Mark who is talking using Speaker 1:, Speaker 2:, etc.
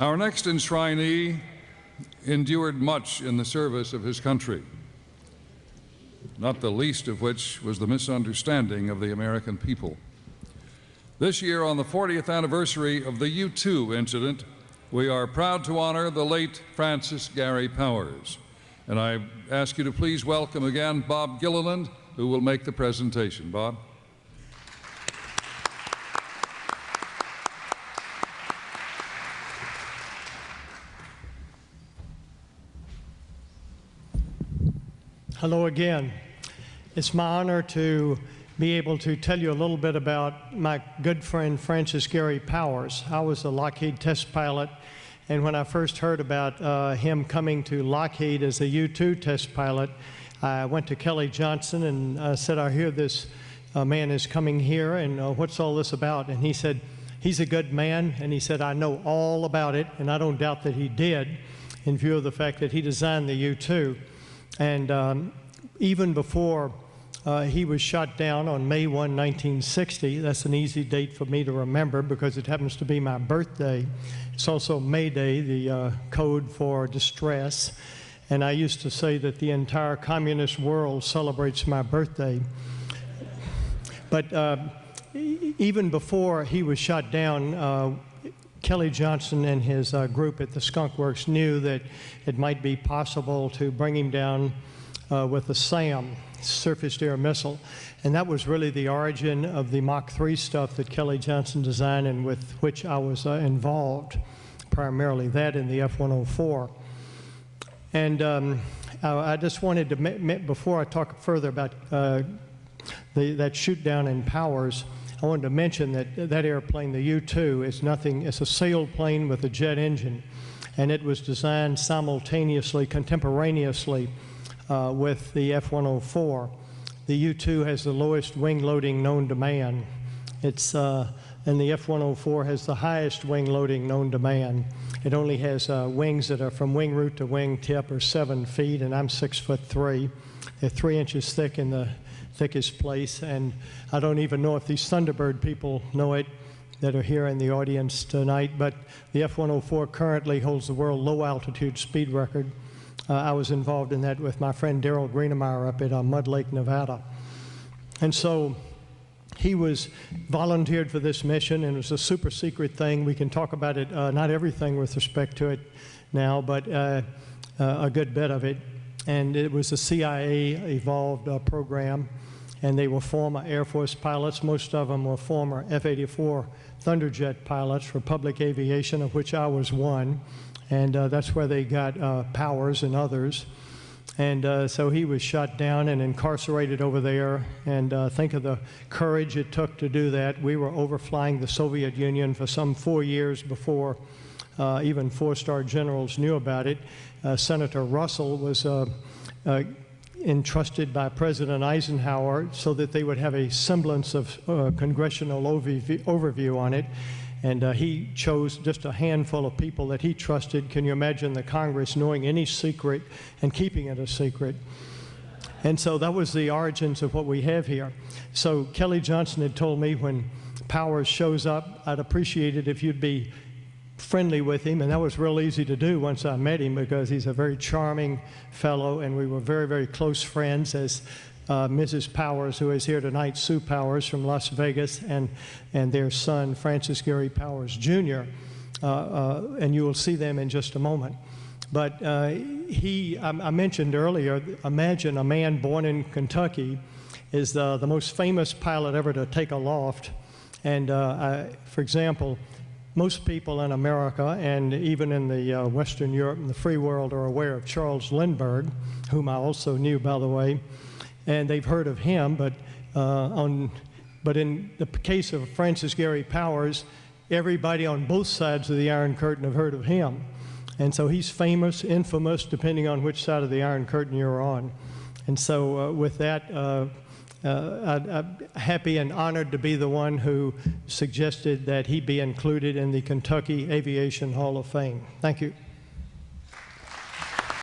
Speaker 1: Our next enshrinee endured much in the service of his country, not the least of which was the misunderstanding of the American people. This year, on the 40th anniversary of the U-2 incident, we are proud to honor the late Francis Gary Powers. And I ask you to please welcome again Bob Gilliland, who will make the presentation. Bob.
Speaker 2: Hello again. It's my honor to be able to tell you a little bit about my good friend Francis Gary Powers. I was a Lockheed test pilot, and when I first heard about him coming to Lockheed as a U-2 test pilot, I went to Kelly Johnson and said, I hear this man is coming here, and what's all this about? And he said, he's a good man, and he said, I know all about it, and I don't doubt that he did, in view of the fact that he designed the U-2. And even before he was shot down on May 1, 1960, that's an easy date for me to remember because it happens to be my birthday. It's also May Day, the code for distress. And I used to say that the entire communist world celebrates my birthday. But even before he was shot down, Kelly Johnson and his group at the Skunk Works knew that it might be possible to bring him down with a SAM, surface-to-air missile. And that was really the origin of the Mach 3 stuff that Kelly Johnson designed and with which I was involved, primarily that in the F-104. And I just wanted to, before I talk further about that shoot down in Powers, I wanted to mention that that airplane, the U-2, is nothing, it's a sailed plane with a jet engine. And it was designed simultaneously, contemporaneously with the F-104. The U-2 has the lowest wing loading known to man. It's, and the F-104 has the highest wing loading known to man. It only has wings that are from wing root to wing tip are 7 feet, and I'm 6'3". They're 3 inches thick in the thickest place, and I don't even know if these Thunderbird people know it that are here in the audience tonight, but the F-104 currently holds the world low altitude speed record. I was involved in that with my friend Daryl Greenemeyer up at Mud Lake, Nevada. And so he was volunteered for this mission, and it was a super secret thing. We can talk about it, not everything with respect to it now, but a good bit of it. And it was a CIA-evolved program, and they were former Air Force pilots. Most of them were former F-84 Thunderjet pilots for public aviation, of which I was one. And that's where they got Powers and others. And so he was shot down and incarcerated over there. And think of the courage it took to do that. We were overflying the Soviet Union for some 4 years before even 4-star generals knew about it. Senator Russell was entrusted by President Eisenhower so that they would have a semblance of congressional overview on it. And he chose just a handful of people that he trusted. Can you imagine the Congress knowing any secret and keeping it a secret? And so that was the origins of what we have here. So Kelly Johnson had told me when Powers shows up, I'd appreciate it if you'd be friendly with him, and that was real easy to do once I met him because he's a very charming fellow, and we were very, very close friends, as Mrs. Powers, who is here tonight, Sue Powers from Las Vegas, and their son, Francis Gary Powers, Jr., and you will see them in just a moment. But I mentioned earlier, imagine a man born in Kentucky is the most famous pilot ever to take a loft. And for example, most people in America and even in the Western Europe and the free world are aware of Charles Lindbergh, whom I also knew, by the way, and they've heard of him. But in the case of Francis Gary Powers, everybody on both sides of the Iron Curtain have heard of him. And so he's famous, infamous, depending on which side of the Iron Curtain you're on. And so with that, I'm happy and honored to be the one who suggested that he be included in the Kentucky Aviation Hall of Fame. Thank you.